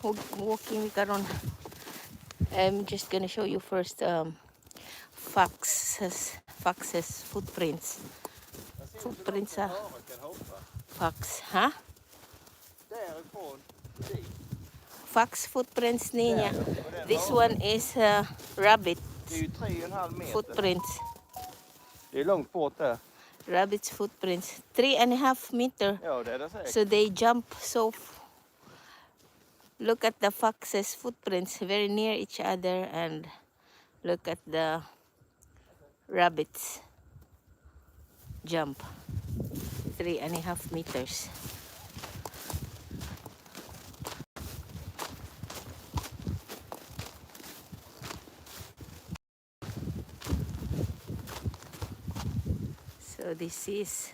walking mi karon. I'm just gonna show you first foxes footprints. Footprints fox, huh? Fox footprints niya. This one is rabbit footprints. Det är långt bort där. Rabbit's footprints, 3.5 meter. Ja, det är det säkert. So they jump so. Look at the foxes footprints, very near each other, and look at the rabbits jump, 3.5 meters. So this is,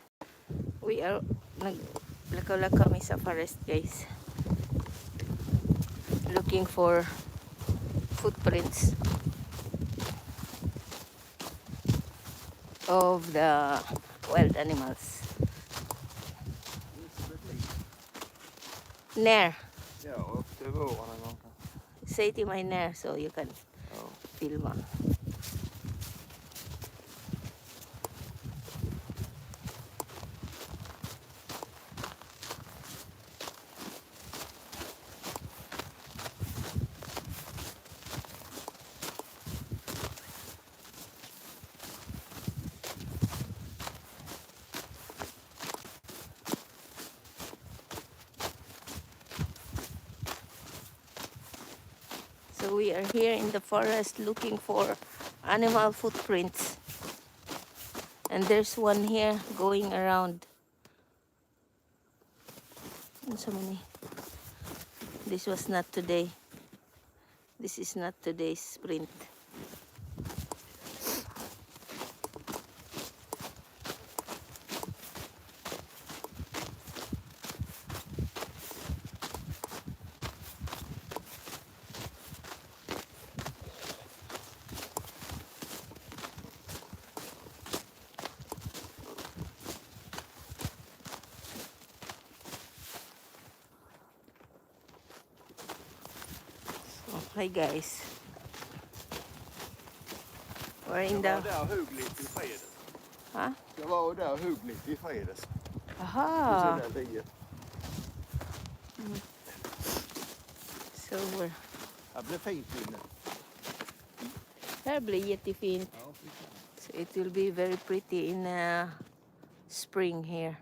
we are naglakaw-lakaw kami sa forest, guys, looking for footprints of the wild animals. Nair, Ja, upp till våren en gång. say to my Nair so you can Ja. filma. So we are here in the forest looking for animal footprints. And there's one here going around. So many. This was not today. This is not today's sprint. Hi guys. We're in the... Jag var där och högg lite i fredags. Huh? Jag var där och högg lite i fredags. Aha. Så där ligger. So we're... Det blir fint inne. Här blir jättefint. Ja, So it will be very pretty in spring here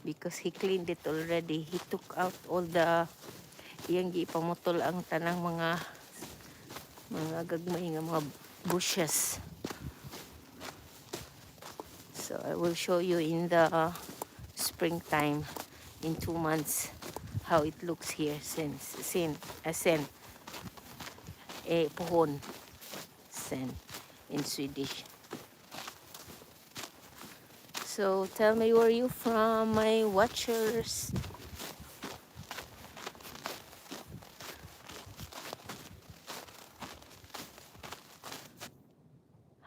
because he cleaned it already. He took out all the iyang gipamutol ang tanang mga gagmay nga mga bushes. So I will show you in the springtime in 2 months how it looks here since sen pohon sen in Swedish. So tell me where you from, my watchers.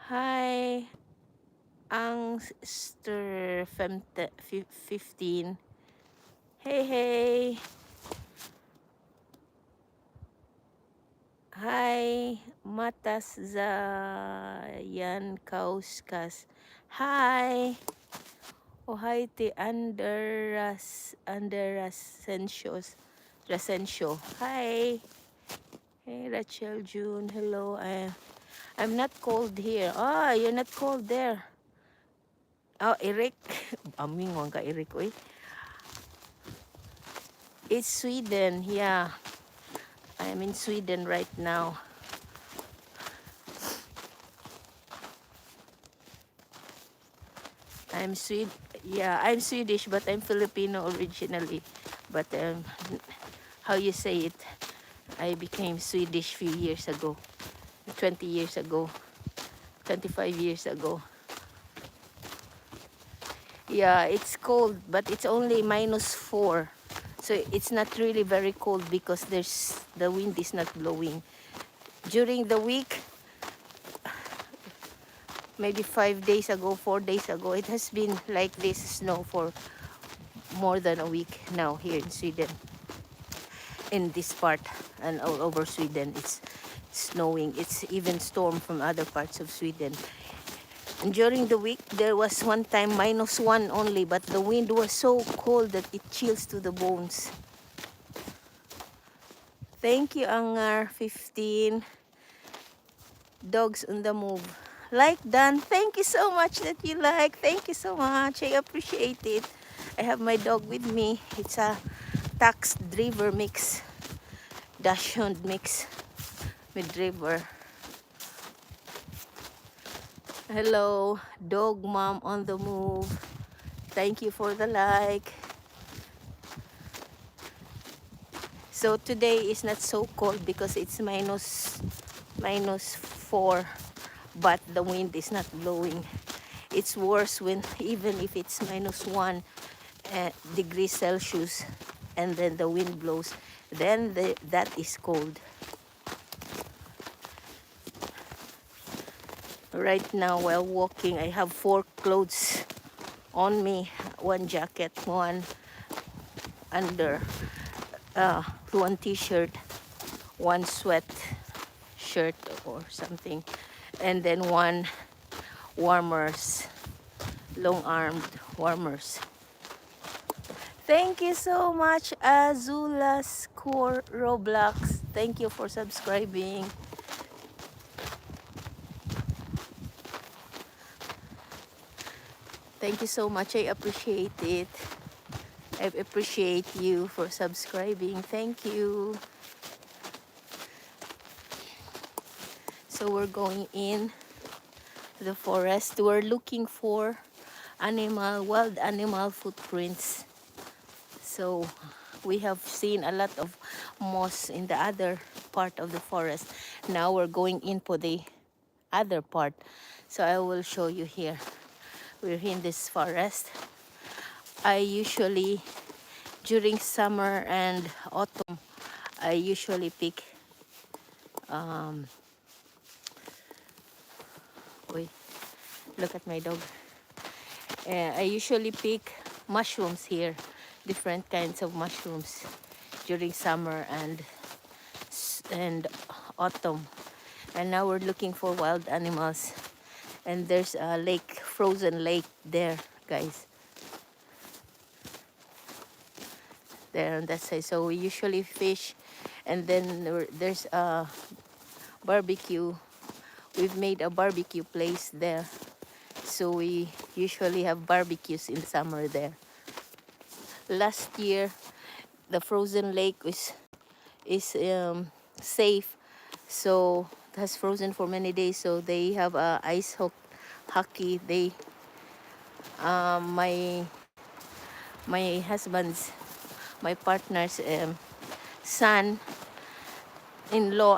Hi, Angster 15. Hey, hey. Hi, Matas Zayan Kauskas. Hi. Oh, hi, ti Rasencio. Hi. Hey, Rachel June. Hello. I'm not cold here. Ah, you're not cold there. Oh, Eric. Aming wang ka Eric, oy. It's Sweden, yeah. I'm in Sweden right now. I'm Swedish, but I'm Filipino originally. But how you say it? I became Swedish few years ago, 20 years ago, 25 years ago. Yeah, it's cold, but it's only -4. So it's not really very cold because the wind is not blowing. During the week, maybe 5 days ago, 4 days ago, it has been like this snow for more than a week now here in Sweden. in this part, and all over Sweden it's snowing. It's even storm from other parts of Sweden. And during the week there was one time -1 only, but the wind was so cold that it chills to the bones. Thank you, Angar 15. Dogs on the move. Like Dan, thank you so much that you like. Thank you so much. I appreciate it. I have my dog with me. It's a tax driver mix, dachshund mix with driver. Hello, dog mom on the move. Thank you for the like. So today is not so cold because it's -4, but the wind is not blowing. It's worse when even if it's -1 degrees Celsius and then the wind blows, then that is cold. Right now while walking I have 4 clothes on me, 1 jacket, 1 under, 1 t-shirt, 1 sweat shirt or something, and then 1 warmers, long-armed warmers. Thank you so much, Azula's Core Roblox. Thank you for subscribing. Thank you so much. I appreciate it. I appreciate you for subscribing. Thank you. So we're going in the forest. We're looking for wild animal footprints. So we have seen a lot of moss in the other part of the forest. Now we're going in for the other part. So I will show you here. We're in this forest. I usually, during summer and autumn, I usually pick wait, look at my dog. I usually pick mushrooms here, different kinds of mushrooms during summer and autumn. And now we're looking for wild animals. And there's a lake, frozen lake there, guys. There on that side. So we usually fish, and then there's a barbecue. We've made a barbecue place there. So we usually have barbecues in summer there. Last year, the frozen lake is safe. So it has frozen for many days. So they have ice hockey. They my husband's, my partner's son-in-law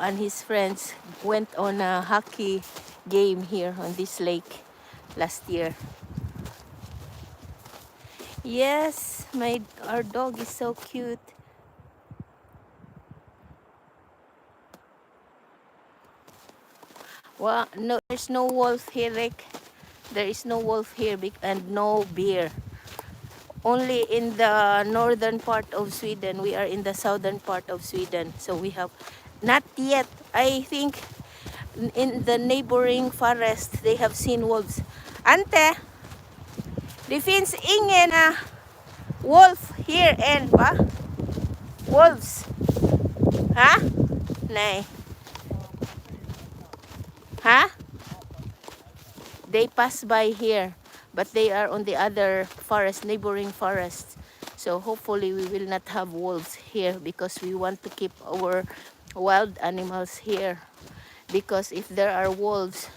and his friends went on a hockey game here on this lake last year. Yes, our dog is so cute. Well, no, there's no wolf here, Rick. There is no wolf here and no bear. Only in the northern part of Sweden. We are in the southern part of Sweden. So we have, not yet. I think in the neighboring forest, they have seen wolves. Ante, det finns ingen wolf here än, va? Wolves. Ha? Nej. Ha? They pass by here, but they are on the other forest, neighboring forests. So hopefully we will not have wolves here because we want to keep our wild animals here. Because if there are wolves,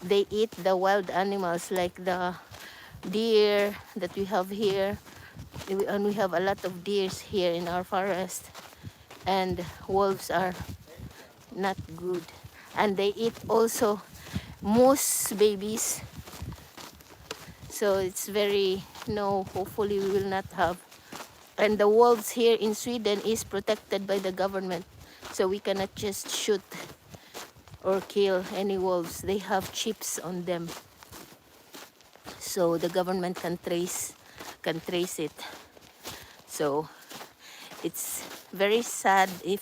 they eat the wild animals like the deer that we have here. And we have a lot of deers here in our forest. And wolves are not good. And they eat also moose babies. So it's very, no, hopefully we will not have. And the wolves here in Sweden is protected by the government. So we cannot just shoot or kill any wolves. They have chips on them. So the government can trace it. So it's very sad if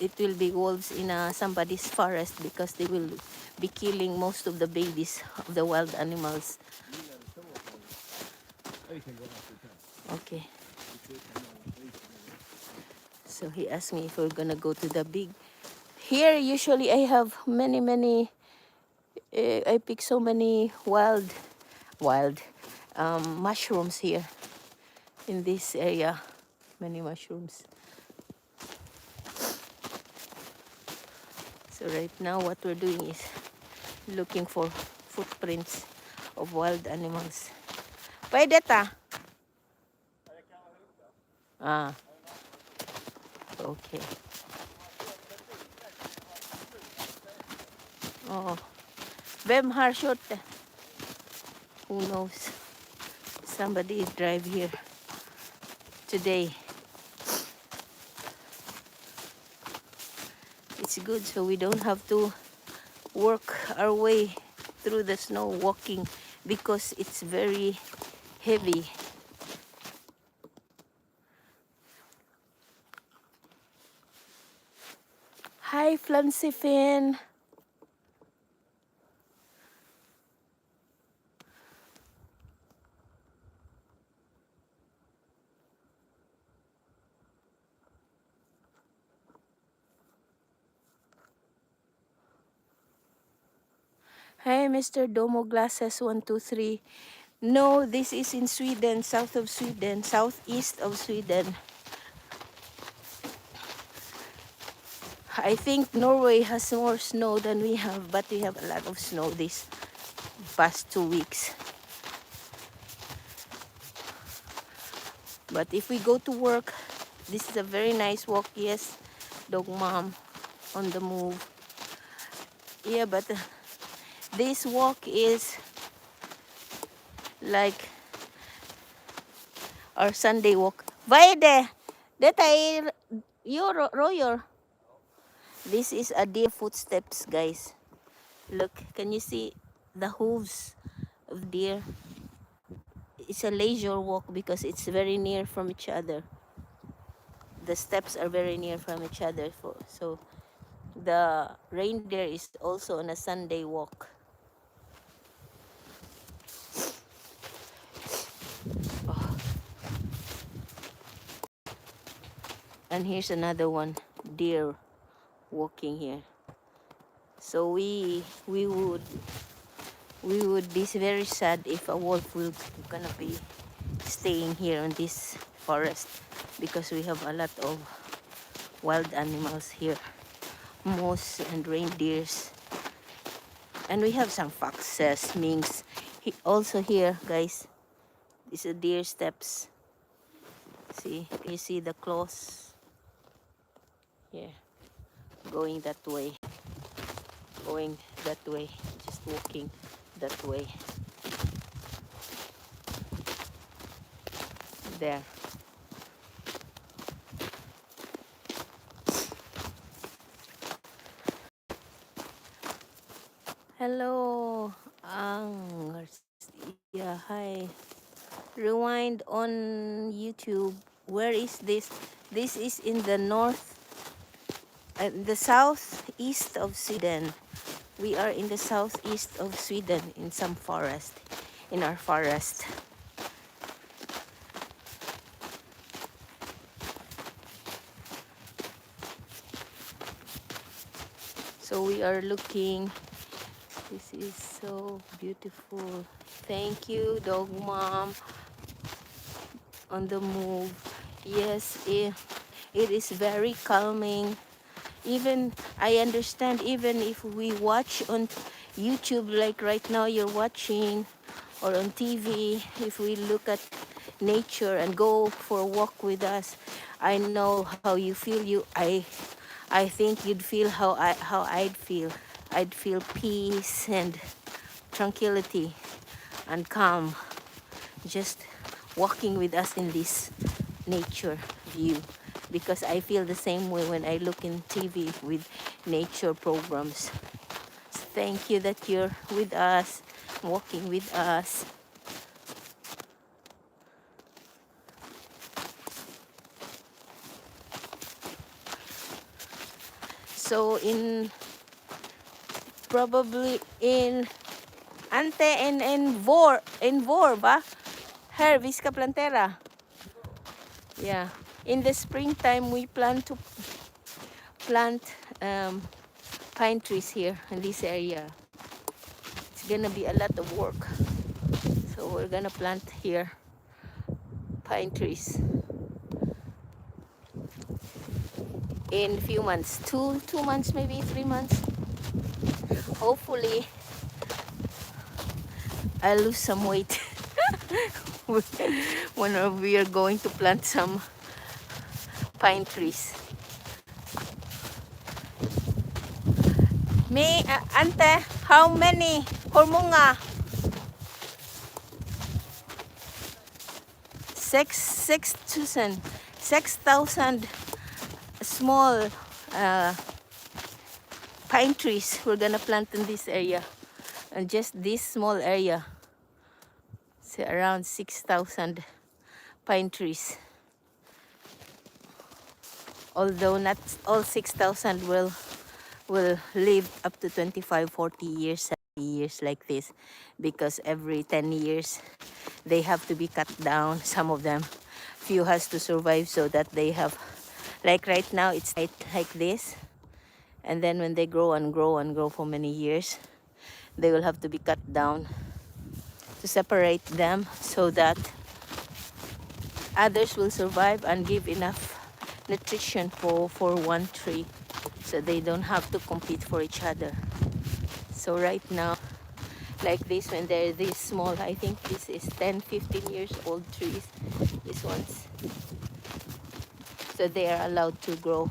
it will be wolves in somebody's forest, because they will be killing most of the babies of the wild animals. Okay. So he asked me if we're gonna go to the big. Here usually I have many. I pick so many wild mushrooms here in this area. Many mushrooms. So right now what we're doing is looking for footprints of wild animals. Pwede ta? Ah, okay. Oh, Vem har kört det? Who knows? Somebody drive here today. It's good so we don't have to work our way through the snow walking, because it's very heavy. Hi, Flansifin. Hey, Mr. Domo Glasses 123. No, this is in Sweden, south of Sweden, southeast of Sweden. I think Norway has more snow than we have, but we have a lot of snow this past 2 weeks. But if we go to work, this is a very nice walk. Yes, dog mom on the move. Yeah, but this walk is like our Sunday walk. Vaide, detta är royor. This is a deer footsteps, guys. Look, can you see the hooves of deer? It's a leisure walk because it's very near from each other. The steps are very near from each other. So the reindeer is also on a Sunday walk. Oh. And here's another one, deer walking here. So we would be very sad if a wolf will gonna be staying here in this forest, because we have a lot of wild animals here, moose and reindeers, and we have some foxes, minks. Also here, guys, these are deer steps. See, you see the claws here, going that way, just walking that way. There. Hello, yeah, hi. Rewind on YouTube. Where is this? This is in the north, the southeast of Sweden. We are in the southeast of Sweden in some forest, in our forest. So we are looking. This is so beautiful. Thank you, dog mom. On the move. Yes, it is very calming. Even I understand, even if we watch on YouTube, like right now you're watching, or on TV, if we look at nature and go for a walk with us, I know how you feel. I think you'd feel how I'd feel. I'd feel peace and tranquility and calm, just walking with us in this nature view, because I feel the same way when I look in TV with nature programs. So thank you that you're with us, walking with us. So probably in ante in vor ba? Her Visca plantera. Yeah. In the springtime we plan to plant pine trees here in this area. It's gonna be a lot of work. So we're gonna plant here pine trees in a few months. Two months, maybe 3 months. Hopefully I'll lose some weight when we are going to plant some pine trees. Me, ante, how many hormunga? 6,000 small pine trees we're gonna plant in this area, and just this small area, so around 6,000 pine trees. Although not all 6,000 will live up to 25-40 years, 70 years like this, because every 10 years they have to be cut down. Some of them, few has to survive, so that they have, like right now it's like this, and then when they grow and grow and grow for many years, they will have to be cut down to separate them so that others will survive and give enough nutrition for one tree, so they don't have to compete for each other. So right now, like this, when they're this small, I think this is 10-15 years old trees, these ones, so they are allowed to grow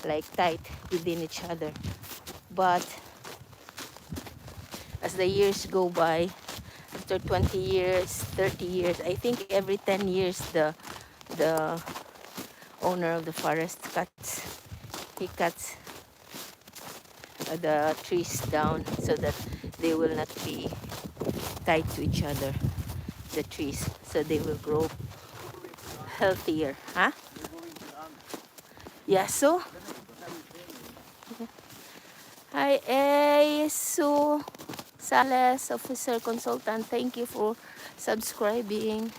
like tight within each other. But as the years go by, after 20 years, 30 years, I think every 10 years the owner of the forest cuts the trees down so that they will not be tied to each other, the trees, so they will grow healthier. Huh? Yeah, so hi, Sue Sales, officer consultant, thank you for subscribing.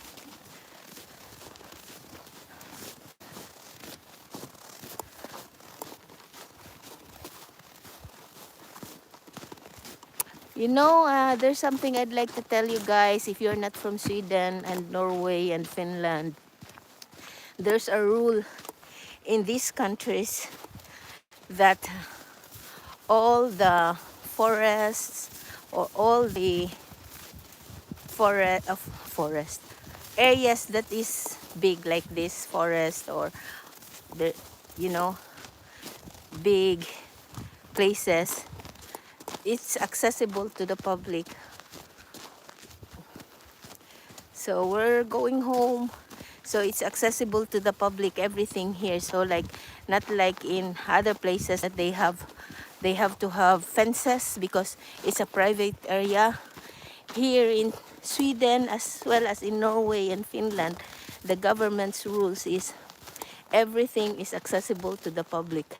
You know, there's something I'd like to tell you guys. If you're not from Sweden and Norway and Finland, there's a rule in these countries that all the forests or all the forest areas that is big, like this forest, or the, you know, big places, it's accessible to the public. So we're going home, so it's accessible to the public, everything here. So like, not like in other places that they have to have fences because it's a private area. Here in Sweden, as well as in Norway and Finland, the government's rules is everything is accessible to the public.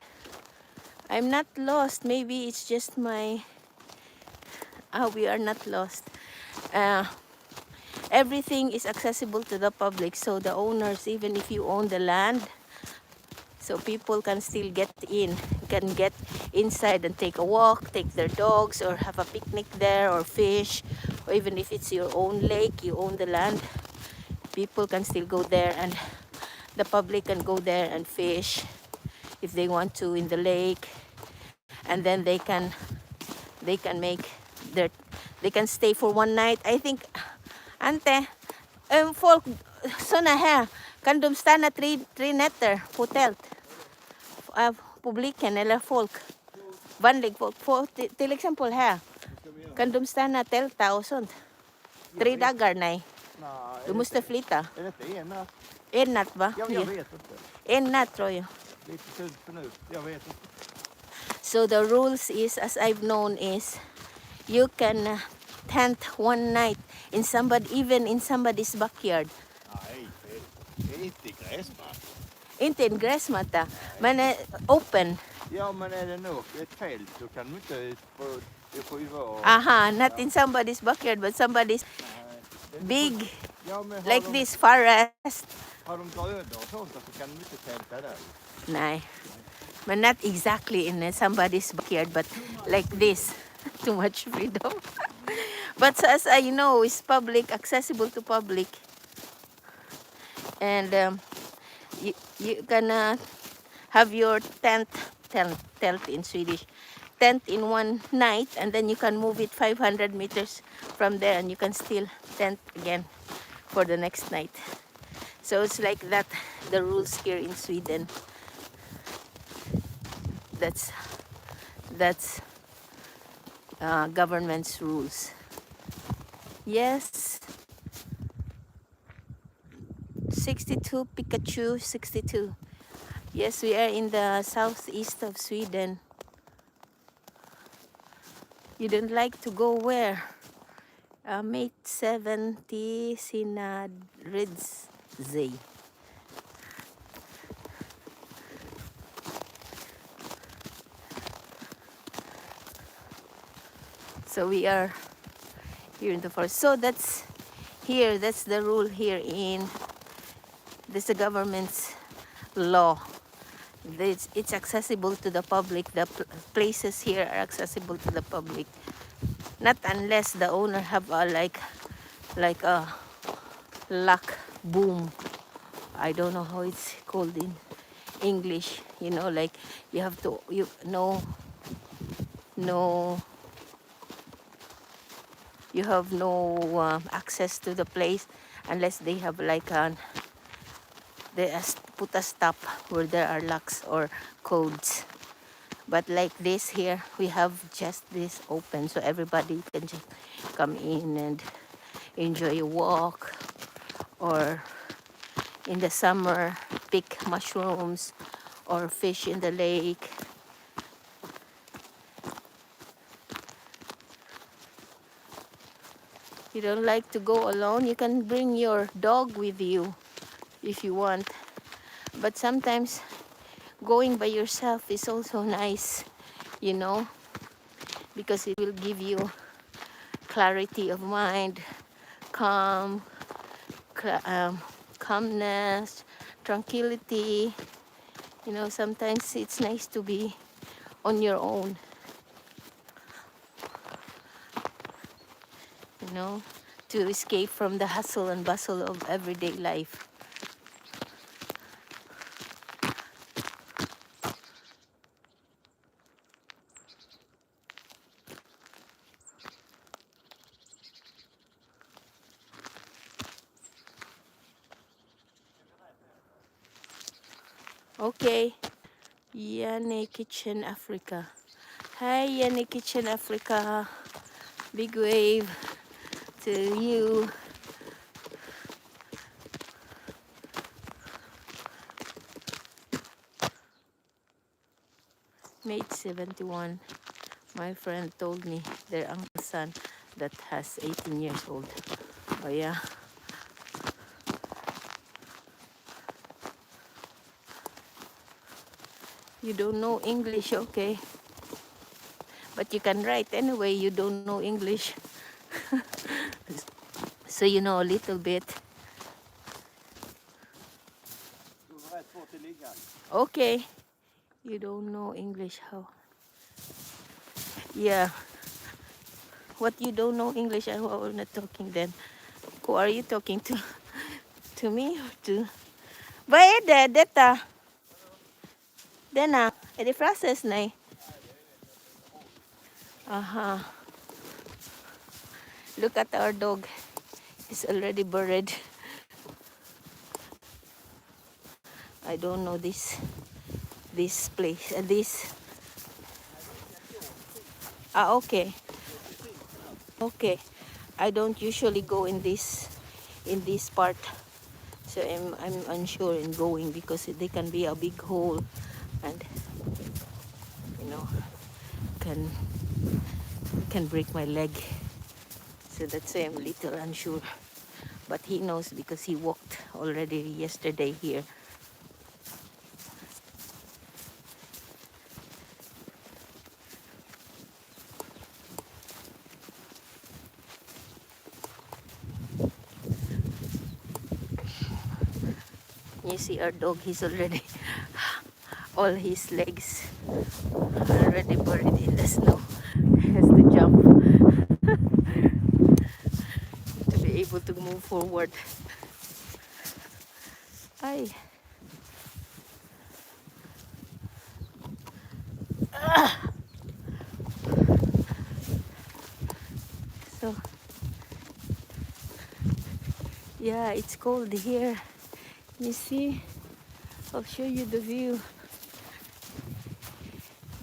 I'm not lost. Maybe it's just my... we are not lost. Everything is accessible to the public. So the owners, even if you own the land, so people can still get in, can get inside and take a walk, take their dogs, or have a picnic there, or fish, or even if it's your own lake, you own the land, people can still go there, and the public can go there and fish if they want to in the lake, and then they can make their, they can stay for one night. I think, ante, folk såna här kan de stanna tre nätter på tält. Publiken eller folk, vanlig folk, till exempel här, kan de stanna tälta och sånt. 3 dagar, nej. Du måste flytta. Är det inte en natt? En natt, va? Jag vet inte. En natt, tror jag. Lite sunt förnuft, jag vet inte. So the rules is, as I've known, is you can tent one night in somebody, even in somebody's backyard. Nej, inte i gräsmattan. Inte en gräsmatta, men open. Ja, men är det nog ett fält så kan du inte få, det får ju vara... Aha, not in somebody's backyard, but somebody's Nej, det är inte big, så- Ja, men like this forest. har de grödor och sånt så kan de inte tälta där. Nej, but not exactly in somebody's backyard, but like this. Too much freedom. But as I know, it's public, accessible to public. And you can have your tent in Swedish, tent in one night, and then you can move it 500 meters from there, and you can still tent again for the next night. So it's like that, the rules here in Sweden. That's government's rules. Yes. 62 Pikachu 62. Yes, we are in the southeast of Sweden. You don't like to go where? Mate 70 Sinadridzey. So we are here in the forest. So that's the rule here in this, the government's law. It's accessible to the public. The places here are accessible to the public. Not unless the owner have a like a lock boom. I don't know how it's called in English. You know, like you have to you have no access to the place unless they have like they put a stop where there are locks or codes. But like this here, we have just this open, so everybody can just come in and enjoy a walk, or in the summer pick mushrooms or fish in the lake. You don't like to go alone, you can bring your dog with you if you want. But sometimes going by yourself is also nice, you know, because it will give you clarity of mind, calmness, tranquility. You know, sometimes it's nice to be on your own, you know, to escape from the hustle and bustle of everyday life. Okay, Yanni Kitchen Africa. Hi, Yanni Kitchen Africa. Big wave to you. Mate 71. My friend told me their uncle's son that has 18 years old. Oh yeah. You don't know English, okay. But you can write anyway, you don't know English. So you know a little bit. Okay. You don't know English, how? Yeah. What, you don't know English? We're not talking then. Who are you talking to? To me or to? Vad är det detta? Denna? Är det frases? Nej. Aha. Look at our dog. He's already buried. I don't know this place. Okay. Okay. I don't usually go in this part. So I'm unsure in going because they can be a big hole and you know can break my leg. So that's why I'm a little unsure. But he knows because he walked already yesterday here. you see our dog, he's already, all his legs are already buried in the snow. He has to jump to be able to move forward. Ay. So, yeah, it's cold here. You see? I'll show you the view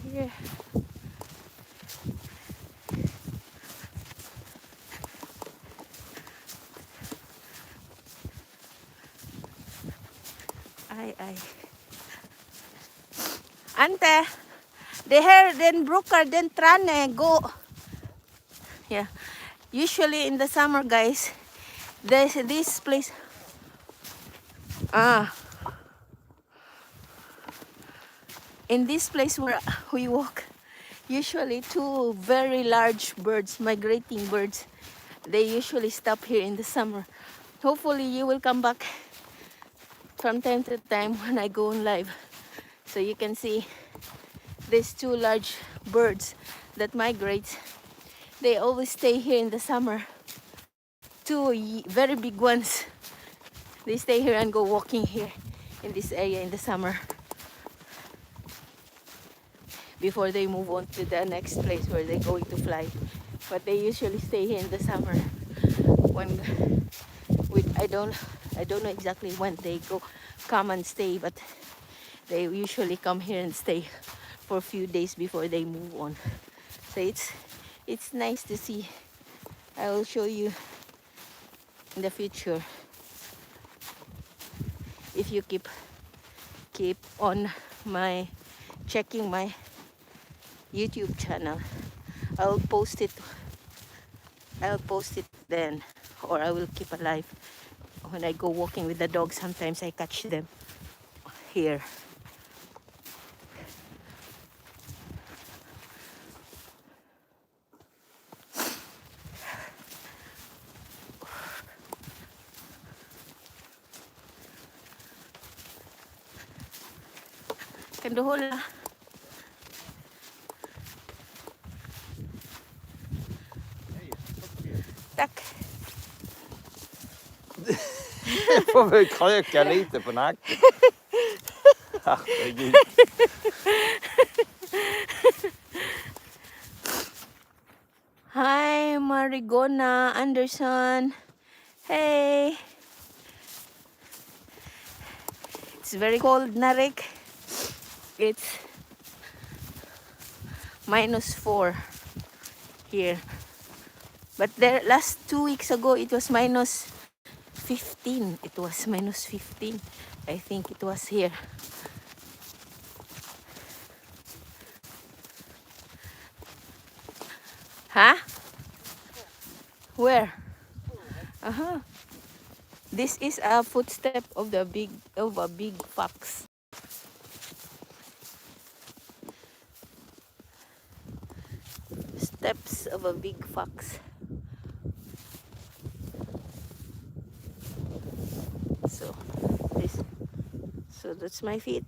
here. Ay. Ante, the hair den brukar den trane go. Yeah. Usually in the summer, guys, there's this place. In this place where we walk, usually two very large birds, migrating birds, they usually stop here in the summer. Hopefully you will come back from time to time when I go on live, so you can see these two large birds that migrate. They always stay here in the summer. Two very big ones, they stay here and go walking here in this area in the summer before they move on to the next place where they're going to fly. But they usually stay here in the summer. When I don't know exactly when they come and stay, but they usually come here and stay for a few days before they move on. So it's nice to see. I will show you in the future if you keep on checking my YouTube channel. I'll post it then, or I will keep alive. When I go walking with the dog, sometimes I catch them here. Kanduhol. Tack. Får vi kröka lite på nacken. Herregud. Hi, Marigona Anderson. Hey. It's very cold, Narek. It's -4 here. But there, last 2 weeks ago, it was -15. It was -15. I think it was here. Huh? Where? This is a footstep of a big fox. Steps of a big fox. So that's my feet.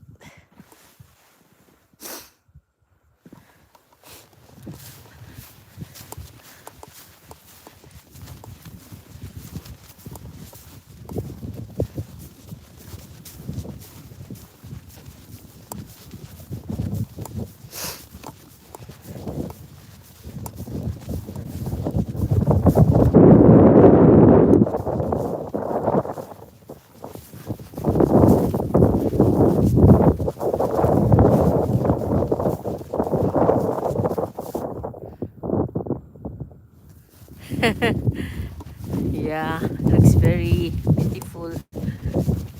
Yeah, looks very beautiful.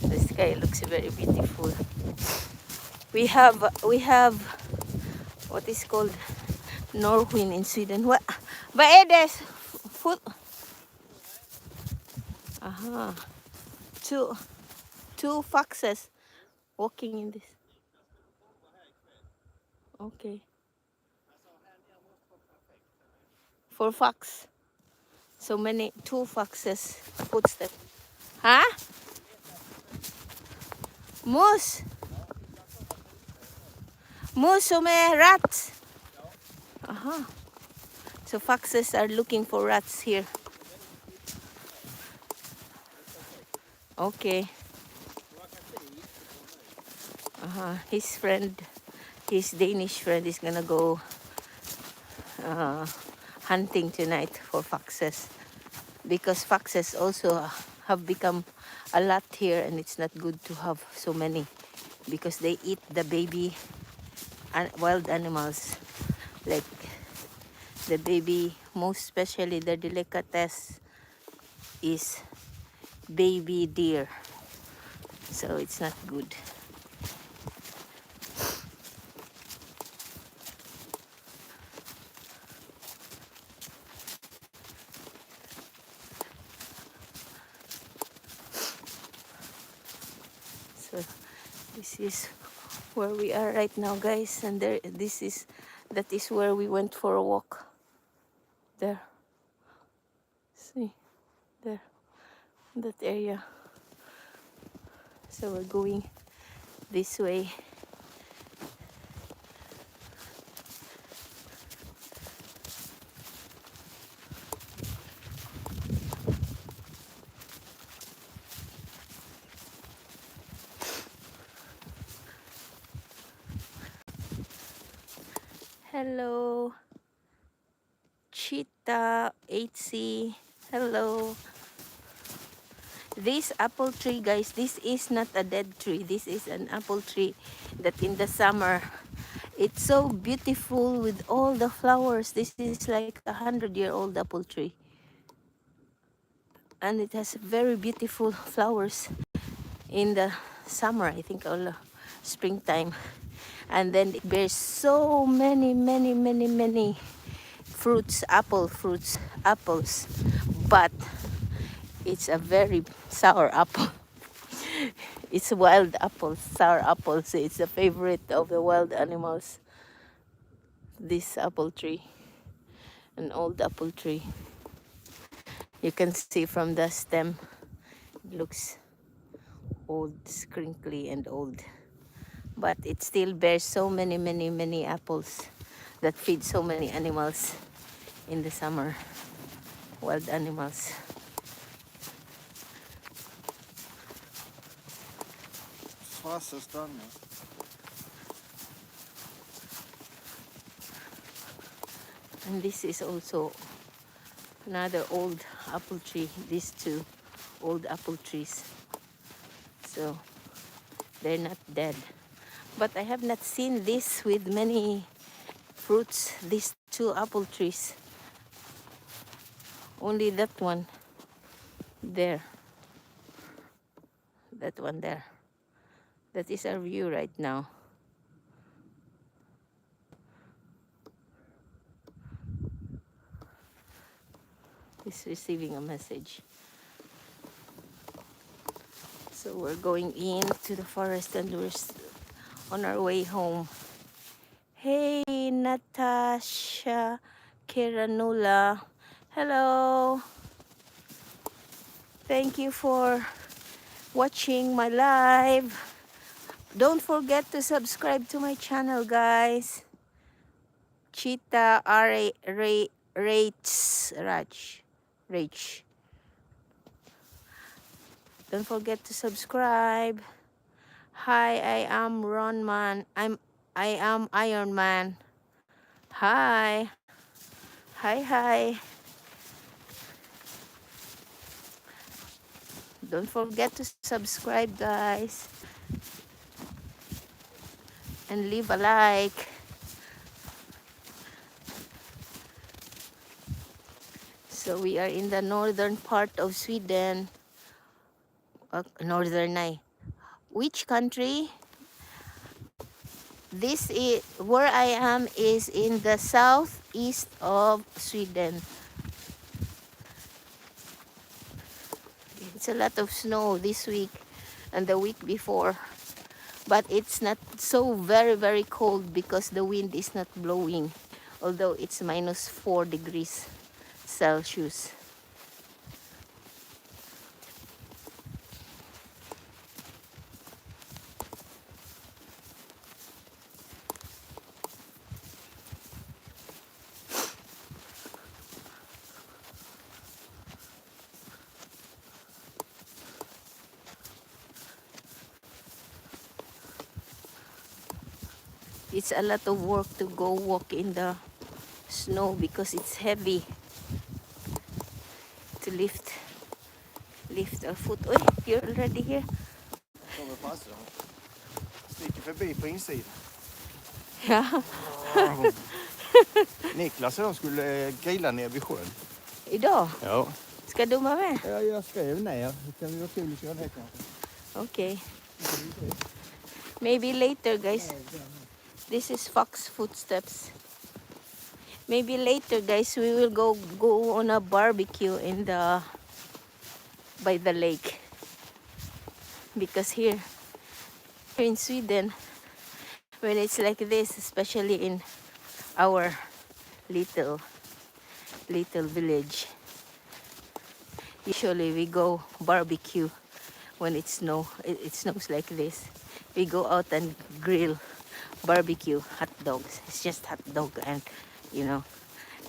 The sky looks very beautiful. We have what is called Norwind in Sweden. What? Vad är det? Two foxes walking in this. Okay. For fox. So two foxes footsteps. Huh? Moose! Moose, so may rats! Uh-huh. So foxes are looking for rats here. Okay. His friend, his Danish friend is gonna go uh, hunting tonight for foxes. Because foxes also have become a lot here, and it's not good to have so many because they eat the baby and wild animals, like the baby. Most especially the delicates is baby deer, so it's not good. So this is where we are right now, guys, and there, that is where we went for a walk. There, see, there, that area. So we're going this way. Hello, Cheetah 8C. Hello. This apple tree, guys, this is not a dead tree. This is an apple tree that in the summer, it's so beautiful with all the flowers. This is like 100-year-old apple tree. And it has very beautiful flowers in the summer, I think, all springtime. And then it bears so many fruits, apples. But it's a very sour apple. It's wild apples, sour apples. So it's a favorite of the wild animals. This apple tree, an old apple tree. You can see from the stem, it looks old, crinkly and old. But it still bears so many apples that feed so many animals in the summer, wild animals. Fast as done. And this is also another old apple tree. These two old apple trees. So they're not dead. But I have not seen this with many fruits, these two apple trees. Only that one there. That one there. That is our view right now. He's receiving a message. So we're going into the forest and we're on our way home. Hey, Natasha Kiranula. Hello. Thank you for watching my live. Don't forget to subscribe to my channel, guys. Cheetah Rates Rach. Don't forget to subscribe. Hi, I am Ron Man. I am Iron Man. Hi. Hi. Don't forget to subscribe, guys. And leave a like. So we are in the northern part of Sweden. Northern. Which country? This is where I am, is in the southeast of Sweden. It's a lot of snow this week and the week before. But it's not so very cold because the wind is not blowing. Although it's -4 degrees Celsius. It's a lot of work to go walk in the snow because it's heavy to lift our foot. Oh, you're already here. Kommer passa. Sticker förbi på insidan. Ja, Niklas och jag skulle grilla ner vid sjön. idag. Ja. Ska du vara med? Ja, jag skrev ner. Det kan vara kul att köra det kanske. Okay. Maybe later, guys. This is Fox footsteps. Maybe later, guys, we will go on a barbecue by the lake. Because here in Sweden, when it's like this, especially in our little village, usually we go barbecue when it snows like this. We go out and grill barbecue hot dogs. It's just hot dog and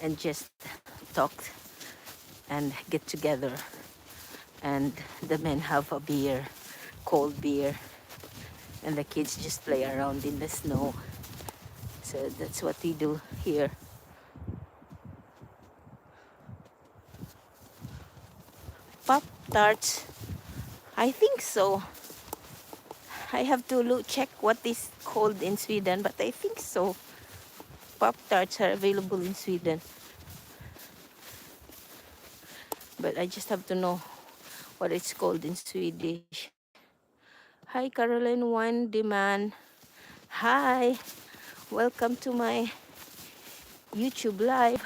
and just talk and get together, and the men have a beer, cold beer, and the kids just play around in the snow. So that's what we do here. Pop tarts, I think so. I have to check what is called in Sweden, but I think so. Pop tarts are available in Sweden, but I just have to know what it's called in Swedish. Hi, Caroline One Demand. Hi, welcome to my YouTube live.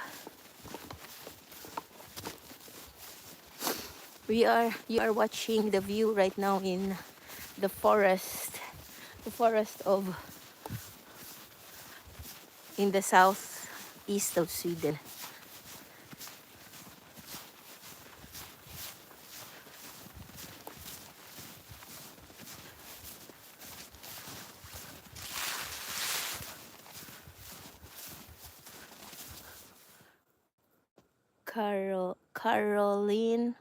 You are watching the view right now in the forest of in the southeast of Sweden. Caroline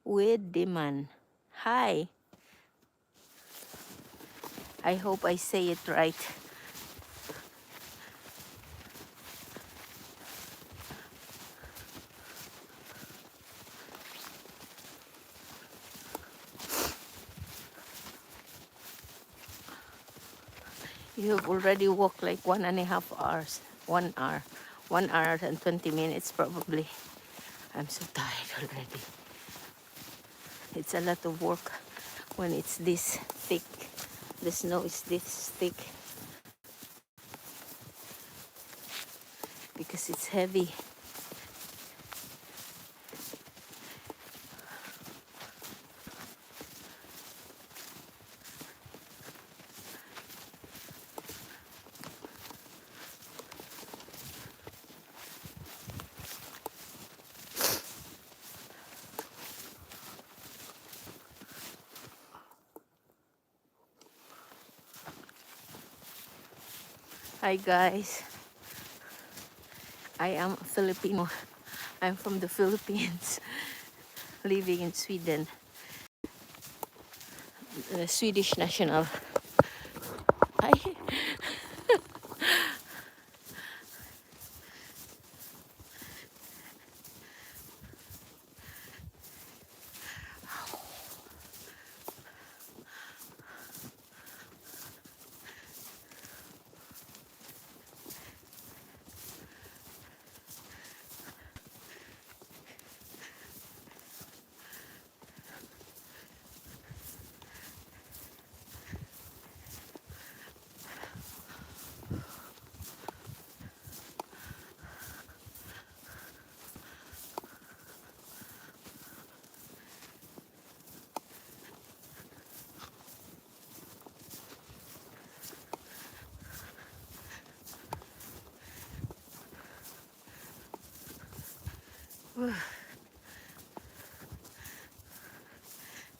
Wiedemann. Hi. I hope I say it right. You have already walked like 1.5 hours. 1 hour and 20 minutes probably. I'm so tired already. It's a lot of work when it's this thick. The snow is this thick because it's heavy. Hi guys, I am Filipino. I'm from the Philippines, living in Sweden. The Swedish national. Hi.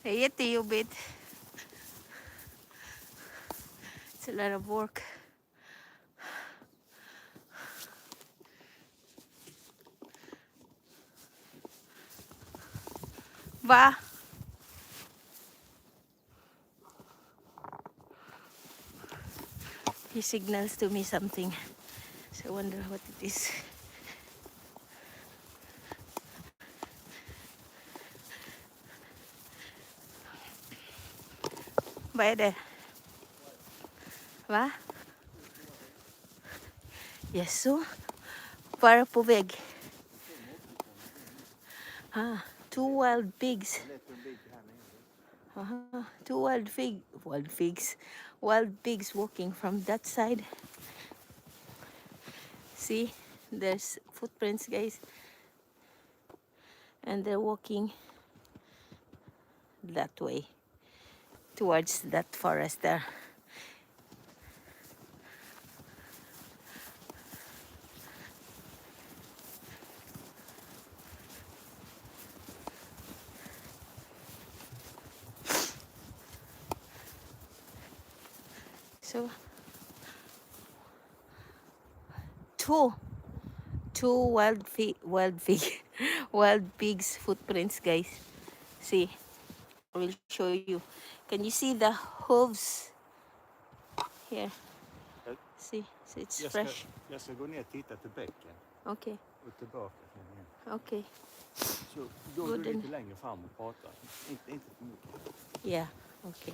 Det är jättejobbigt. It's a lot of work. Va? He signals to me something. So I wonder what it is. Vad är det? Va? Jaså? Bara på väg? Ah, two wild pigs. Two wild pigs walking from that side. See, there's footprints, guys, and they're walking that way towards that forest there. So two wild pigs footprints, guys. See, I will show you. Can you see the hooves here? See, so it's fresh. Jag ska gå ner och titta till bäcken Okay, och tillbaka sen igen. okay, Så går Good du and- lite längre fram och pratar. Inte för mycket. yeah, okay.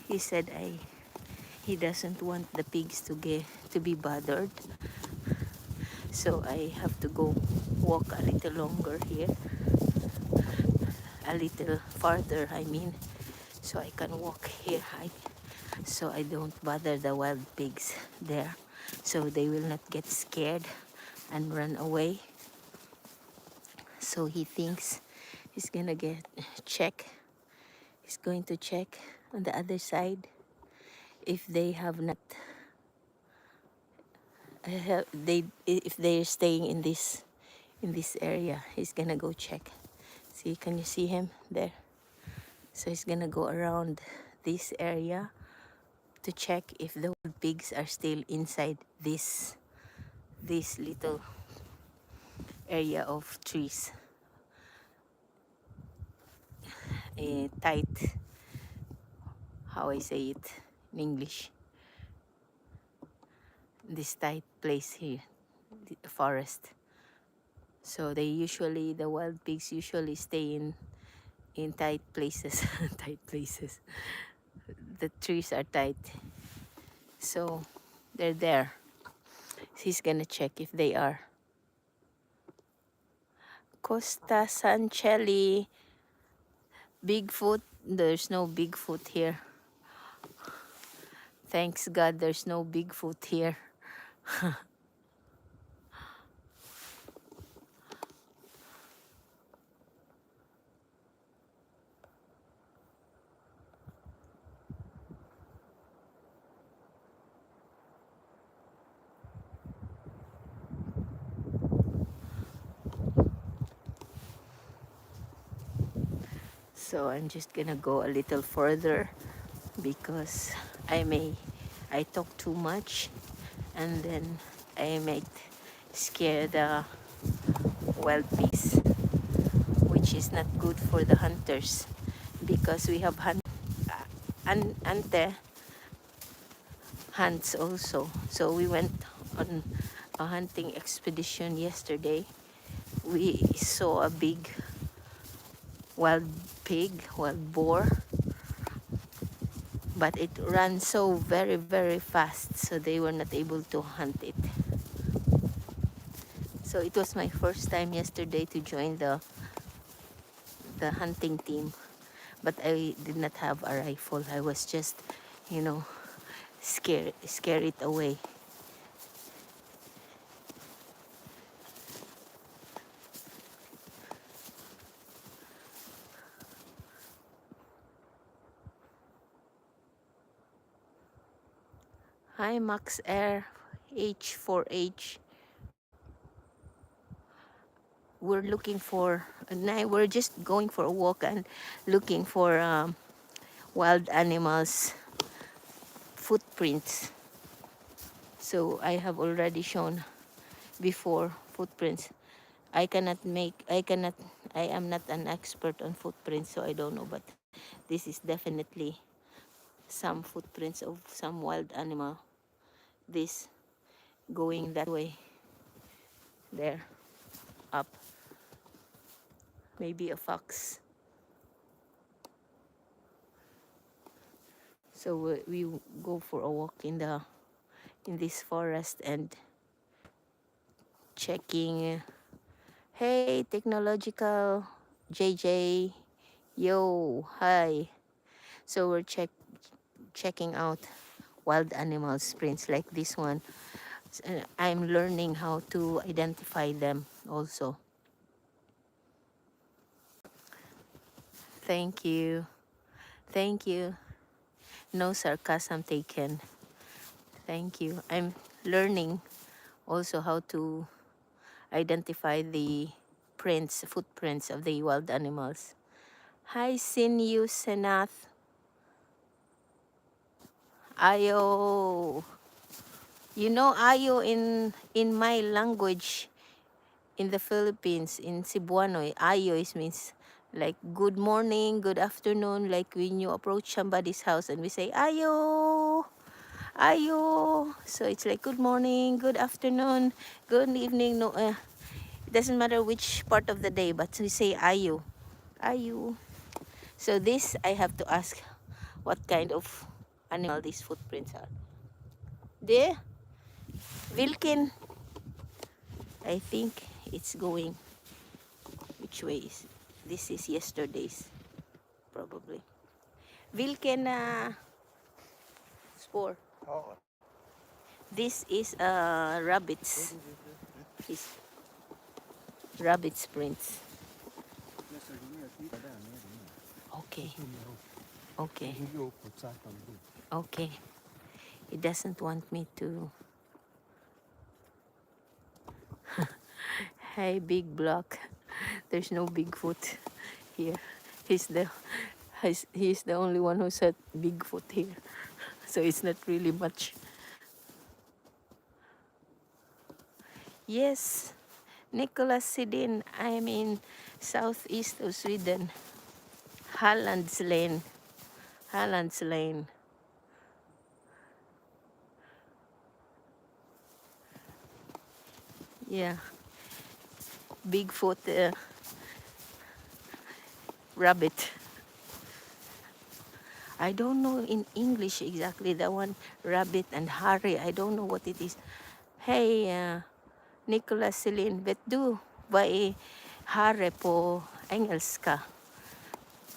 He said he doesn't want the pigs to be bothered, so I have to go walk a little longer here, a little farther, I mean, so I can walk here, so I don't bother the wild pigs there, so they will not get scared and run away. So he thinks he's gonna he's going to check on the other side if they have not if they're staying in this area. He's gonna go check. See, can you see him there? So he's gonna go around this area to check if the wild pigs are still inside this little area of trees. A tight, how I say it in English, this tight place here, the forest. So the wild pigs usually stay in tight places. Tight places. The trees are tight, so they're there. He's gonna check if they are. Costa Sancelli, Bigfoot. There's no Bigfoot here. Thanks God there's no Bigfoot here. So I'm just gonna go a little further because I talk too much and then I might scare the wild beasts, which is not good for the hunters because we have ante hunts also. So we went on a hunting expedition yesterday. We saw a big wild boar, but it ran so very, very fast, so they were not able to hunt it. So it was my first time yesterday to join the hunting team, but I did not have a rifle. I was just, scare it away. Hi, Max Air H4H. We're just going for a walk and looking for wild animals footprints. So I have already shown before footprints. I am not an expert on footprints, so I don't know, but this is definitely some footprints of some wild animal. This going that way. There, up. Maybe a fox. So we go for a walk in this forest and checking. Hey, technological JJ, yo, hi. So we're checking out wild animals prints like this one. I'm learning how to identify them also. Thank you. Thank you. No sarcasm taken. Thank you. I'm learning also how to identify the footprints of the wild animals. Hi, Sinyu Senath. Ayo. You know ayo in my language in the Philippines, in Cebuano, ayo means like good morning, good afternoon, like when you approach somebody's house and we say ayo. Ayo. So it's like good morning, good afternoon, good evening. No, it doesn't matter which part of the day, but we say ayo. Ayo. So this I have to ask what kind of animal these footprints are. There, Wilkin. I think it's going. Which way is? This is yesterday's, probably. Wilkin spore. Ja. This is rabbits. His rabbit's prints. Okay. Okay. Okay. It doesn't want me to. Hey, big block. There's no Bigfoot here. He's the only one who said Bigfoot here. So it's not really much. Yes, Nicholas Sidin. I'm in southeast of Sweden. Hallands Lane. Hallands Lane. Yeah. Bigfoot rabbit. I don't know in English exactly that one. Rabbit and hare. I don't know what it is. Hey, Nicholas Celine. Vet du vad är hare på engelska?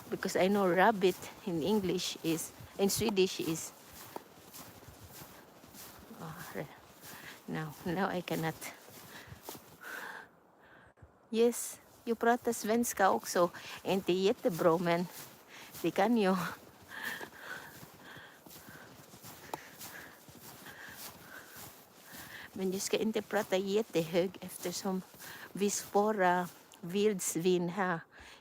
Because I know rabbit in English is, in Swedish is, hare. Now I cannot. Yes, you pratar svenska också. Inte jättebra, men det kan jag. Men du ska inte prata jättehög eftersom vi spårar vildsvin här.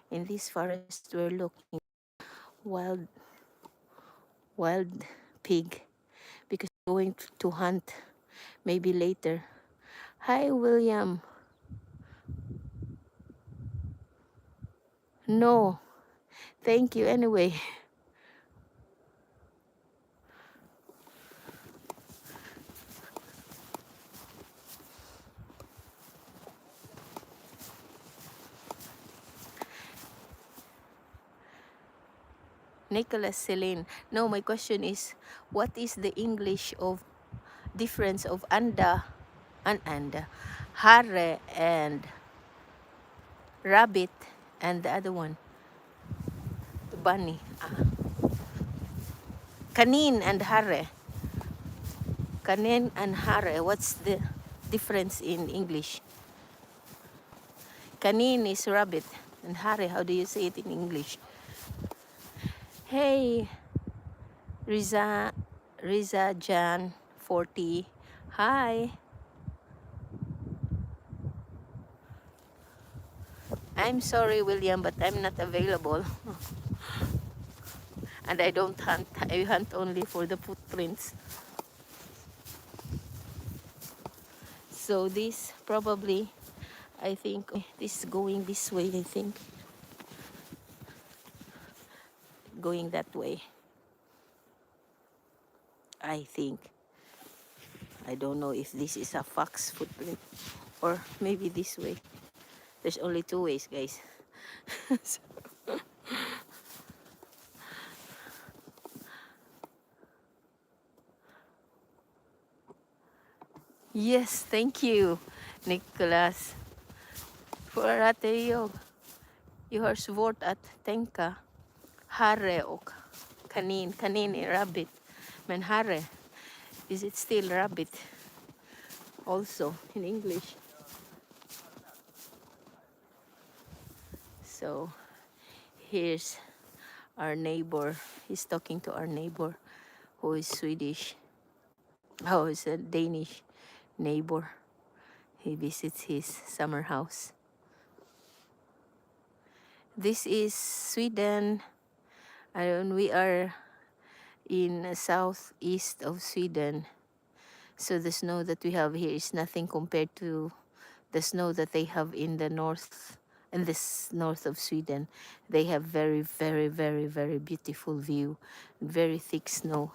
In this forest we're looking wild pig because we're going to hunt maybe later. Hi, William. No, thank you anyway. Nicholas Celine. No, my question is, what is the English of difference of anda, hare and rabbit and the other one, the bunny? Kanin and hare. Kanin and hare. What's the difference in English? Kanin is rabbit and hare. How do you say it in English? Hey, Riza Jan 40. Hi. I'm sorry, William, but I'm not available. And I don't hunt. I hunt only for the footprints. So this probably, I think, this is going this way, I think. Going that way. I think. I don't know if this is a fox footprint or maybe this way. There's only two ways, guys. So- yes, thank you, Nicholas. För att jag har svårt att tänka hare och kanin. Kanin är rabbit. Men hare, is it still rabbit also in English? So here's our neighbor. He's talking to our neighbor who is Swedish. Oh, it's a Danish neighbor. He visits his summer house. This is Sweden, and we are in southeast of Sweden. So the snow that we have here is nothing compared to the snow that they have in the north, in this north of Sweden. They have very, very, very, very beautiful view, very thick snow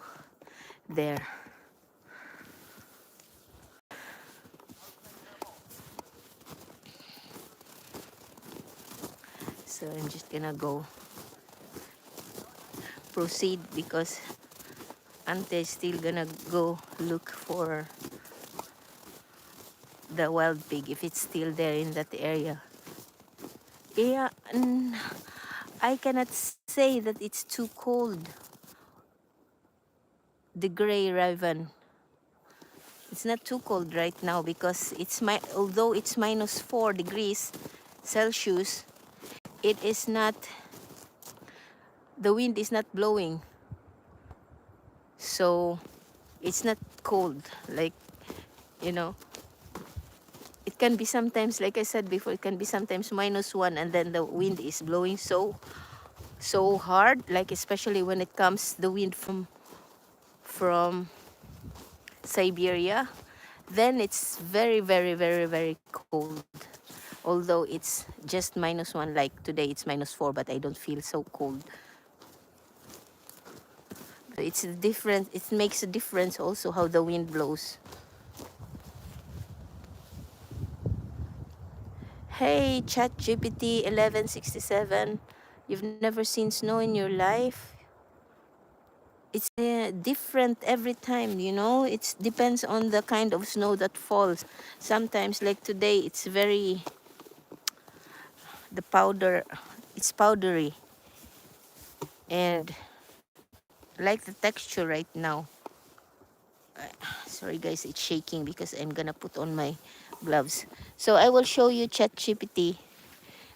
there. So I'm just gonna go proceed because Ante is still gonna go look for the wild pig if it's still there in that area. Yeah, I cannot say that it's too cold. The gray raven. It's not too cold right now because although it's -4 degrees Celsius, it is not, the wind is not blowing. So it's not cold, like, you know. It can be sometimes, like I said before, it can be sometimes -1 and then the wind is blowing so hard, like especially when it comes the wind from Siberia, then it's very, very, very, very cold. Although it's just -1, like today it's -4, but I don't feel so cold. It's different. It makes a difference also how the wind blows. Hey, ChatGPT 1167, you've never seen snow in your life? It's different every time, you know. It depends on the kind of snow that falls. Sometimes, like today, it's very, the powder, it's powdery. And like the texture right now. Sorry guys, it's shaking because I'm gonna put on my gloves. So I will show you ChatGPT.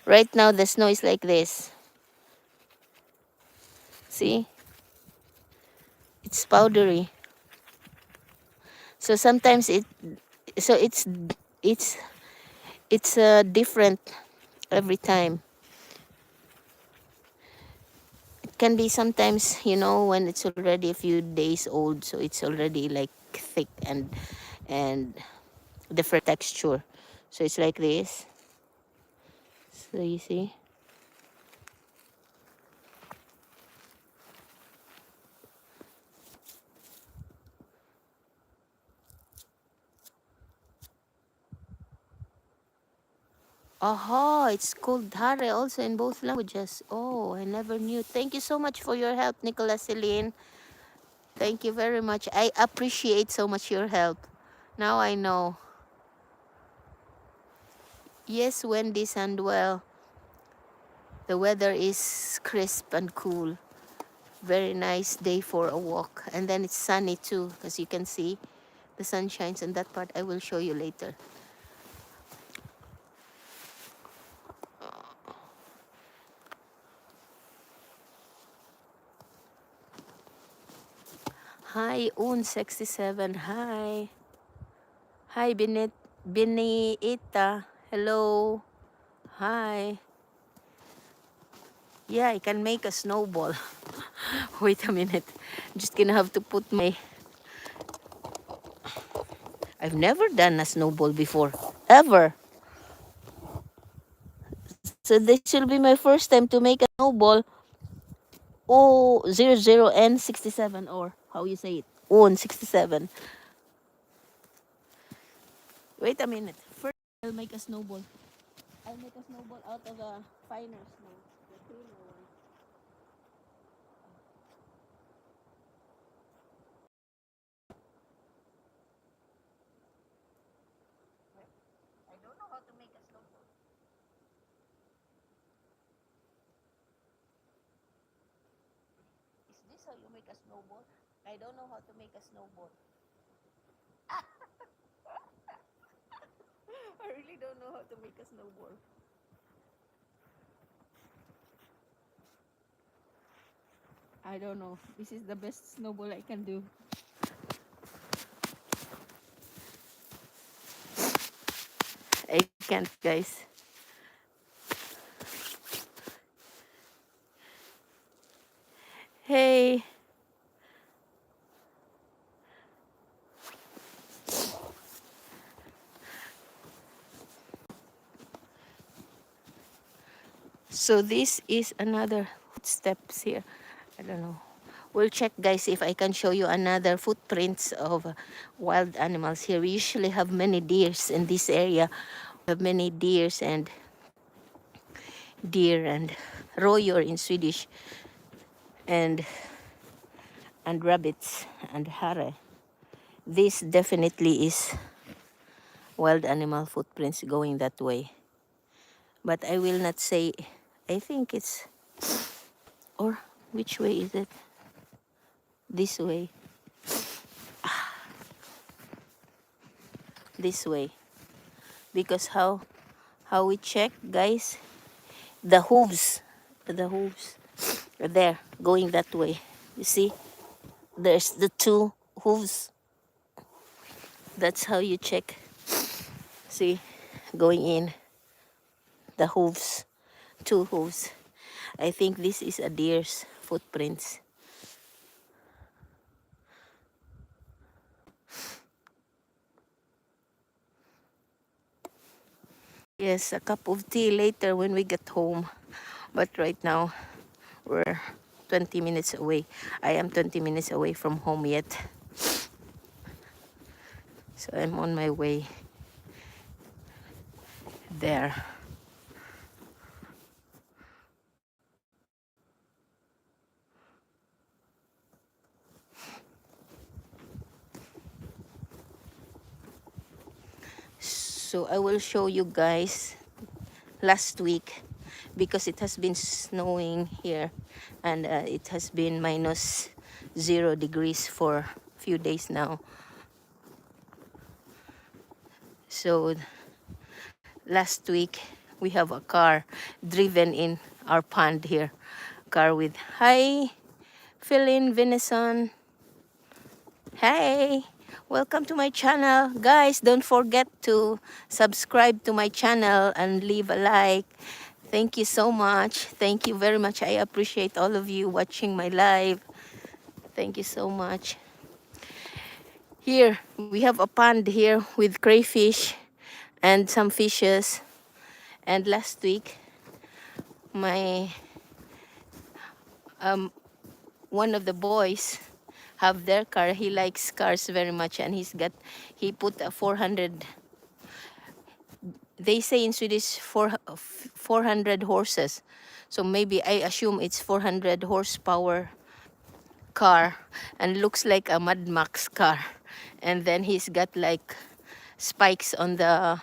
Right now the snow is like this. See? It's powdery. So sometimes it's different every time. It can be sometimes, you know, when it's already a few days old, so it's already like thick and different texture. So it's like this. So you see? Oh, it's called Hare also in both languages. Oh, I never knew. Thank you so much for your help, Nicola Celine. Thank you very much. I appreciate so much your help. Now I know. Yes, Wendy Sandwell. The weather is crisp and cool. Very nice day for a walk. And then it's sunny too, as you can see. The sun shines on that part. I will show you later. Hi, Un67. Hi. Hi, Biniita. Hello. Hi. Yeah, I can make a snowball. Wait a minute. I'm just gonna have to put my... I've never done a snowball before. Ever. So this will be my first time to make a snowball. Oh, 00N67, or how you say it. own 67. Wait a minute. First, I'll make a snowball. I'll make a snowball out of a finer snow. The cleaner one. I don't know how to make a snowball. Is this how you make a snowball? I don't know how to make a snowball. I really don't know how to make a snowball. I don't know. This is the best snowball I can do. I can't, guys. Hey. So this is another footsteps here. I don't know. We'll check, guys, if I can show you another footprints of wild animals here. We usually have many deers in this area. We have many deers and royor in Swedish, and rabbits and hare. This definitely is wild animal footprints going that way. But I will not say, I think it's, or which way is it? This way. This way. Because how we check, guys, the hooves are there going that way. You see? There's the two hooves. That's how you check. See? Going in. The hooves. Two hooves. I think this is a deer's footprints. Yes, a cup of tea later when we get home. But right now, we're 20 minutes away. I am 20 minutes away from home yet. So I'm on my way there. So I will show you guys last week, because it has been snowing here, and it has been minus 0 degrees for a few days now. So last week we have a car driven in our pond here. Car with, hi, Philin Venison. Hey, welcome to my channel. Guys, don't forget to subscribe to my channel and leave a like. Thank you so much. Thank you very much. I appreciate all of you watching my live. Thank you so much. Here, we have a pond here with crayfish and some fishes. And last week, my one of the boys have their car. He likes cars very much, and he put a 400, they say in Swedish 400 horses. So maybe I assume it's 400 horsepower car, and looks like a Mad Max car. And then he's got like spikes on the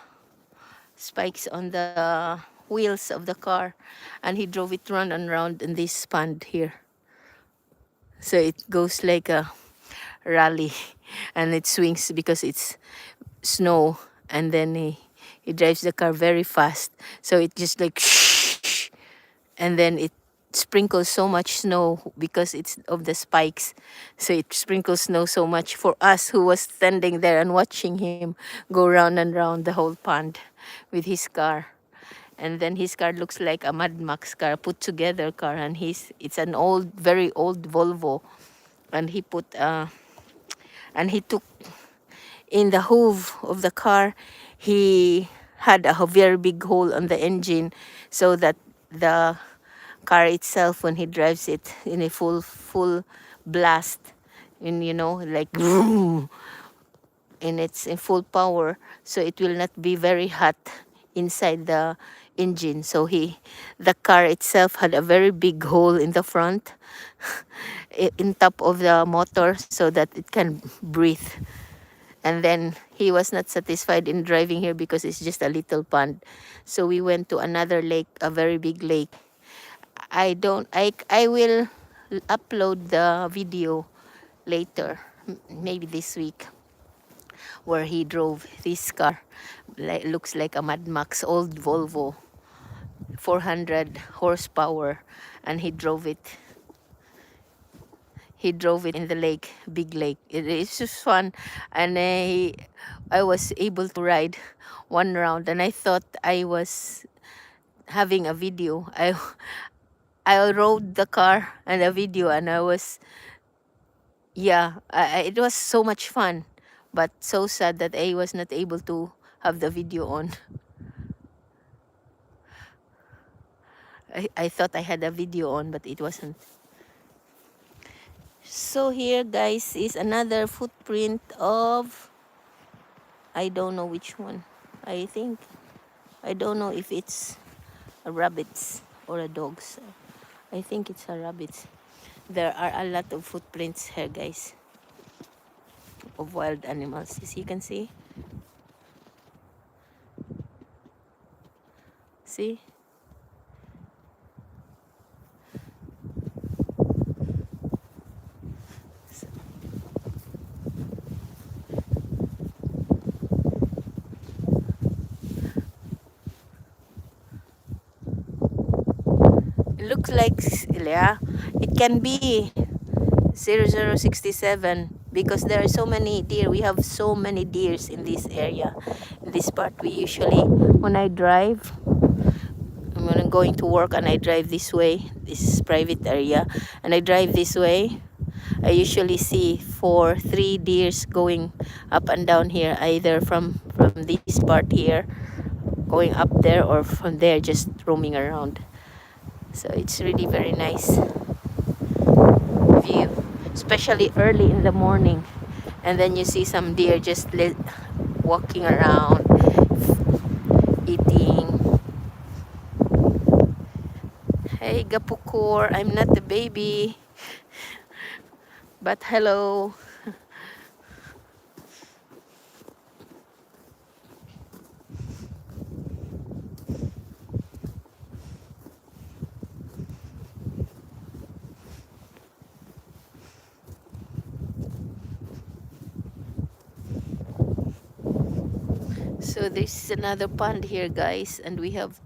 wheels of the car, and he drove it round and round in this pond here. So it goes like a rally, and it swings because it's snow, and then he drives the car very fast, so it just like shh, and then it sprinkles so much snow because it's of the spikes. So it sprinkles snow so much for us who was standing there and watching him go round and round the whole pond with his car. And then his car looks like a Mad Max car, put together car, and it's an old, very old Volvo. And he took in the hoove of the car, he had a very big hole on the engine, so that the car itself, when he drives it in a full blast, and like vroom, and it's in full power, so it will not be very hot inside the engine. So the car itself had a very big hole in the front, in top of the motor, so that it can breathe. And then he was not satisfied in driving here because it's just a little pond. So we went to another lake, a very big lake. I will upload the video later, maybe this week, where he drove this car. Looks like a Mad Max old Volvo, 400 horsepower, and he drove it. He drove it in the lake, big lake. It's just fun, and I was able to ride one round, and I thought I was having a video. I rode the car and a video, and I was, yeah, it was so much fun, but so sad that I was not able to have the video on. I thought I had a video on, but it wasn't. So here, guys, is another footprint of, I don't know which one. I don't know if it's a rabbits or a dogs. I think it's a rabbits. There are a lot of footprints here, guys, of wild animals, as you can see. See? It looks like, yeah, it can be 0067 because there are so many deer. We have so many deers in this area, in this part. We usually, when I drive, when I'm going to work and I drive this way, this is private area, and I drive this way, I usually see 3 deers going up and down here, either from this part here, going up there, or from there just roaming around. So it's really very nice view, especially early in the morning. And then you see some deer just walking around, eating. Hey, Gapukor, I'm not the baby, but hello. So this is another pond here, guys, and we have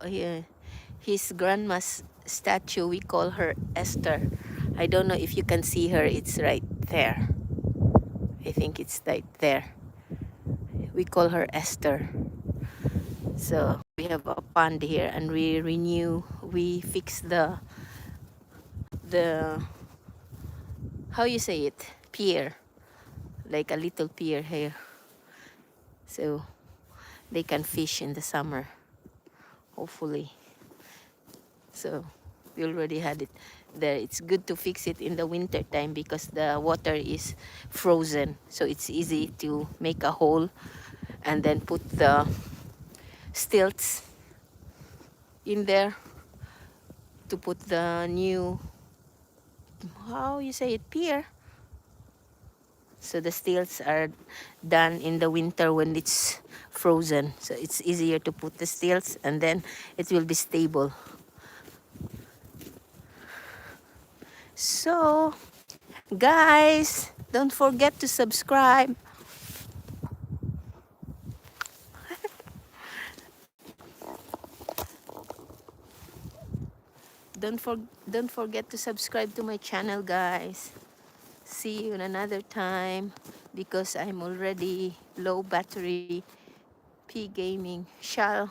his grandma's statue. We call her Esther. I don't know if you can see her. It's right there. I think it's right there. We call her Esther. So we have a pond here, and we fix the how you say it, pier, like a little pier here, so they can fish in the summer, hopefully. So we already had it there. It's good to fix it in the winter time because the water is frozen, so it's easy to make a hole and then put the stilts in there to put the new, how you say it, pier. So the stilts are done in the winter when it's frozen, so it's easier to put the stilts, and then it will be stable. So guys, don't forget to subscribe. Don't forget to subscribe to my channel, guys. See you in another time because I'm already low battery. P Gaming I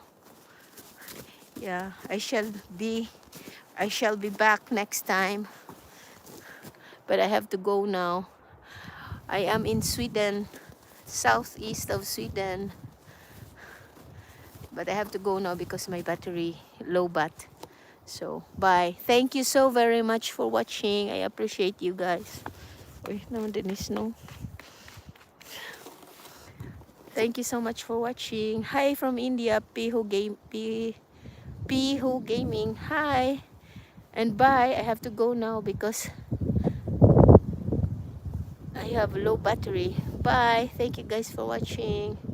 shall be back next time, but I have to go now. I am in Sweden, southeast of Sweden, but I have to go now because my battery low bat. So bye. Thank you so very much for watching. I appreciate you guys. Uy, naman din is snow. Thank you so much for watching. Hi from India, Pihu Gaming. Hi. And bye. I have to go now because I have low battery. Bye. Thank you guys for watching.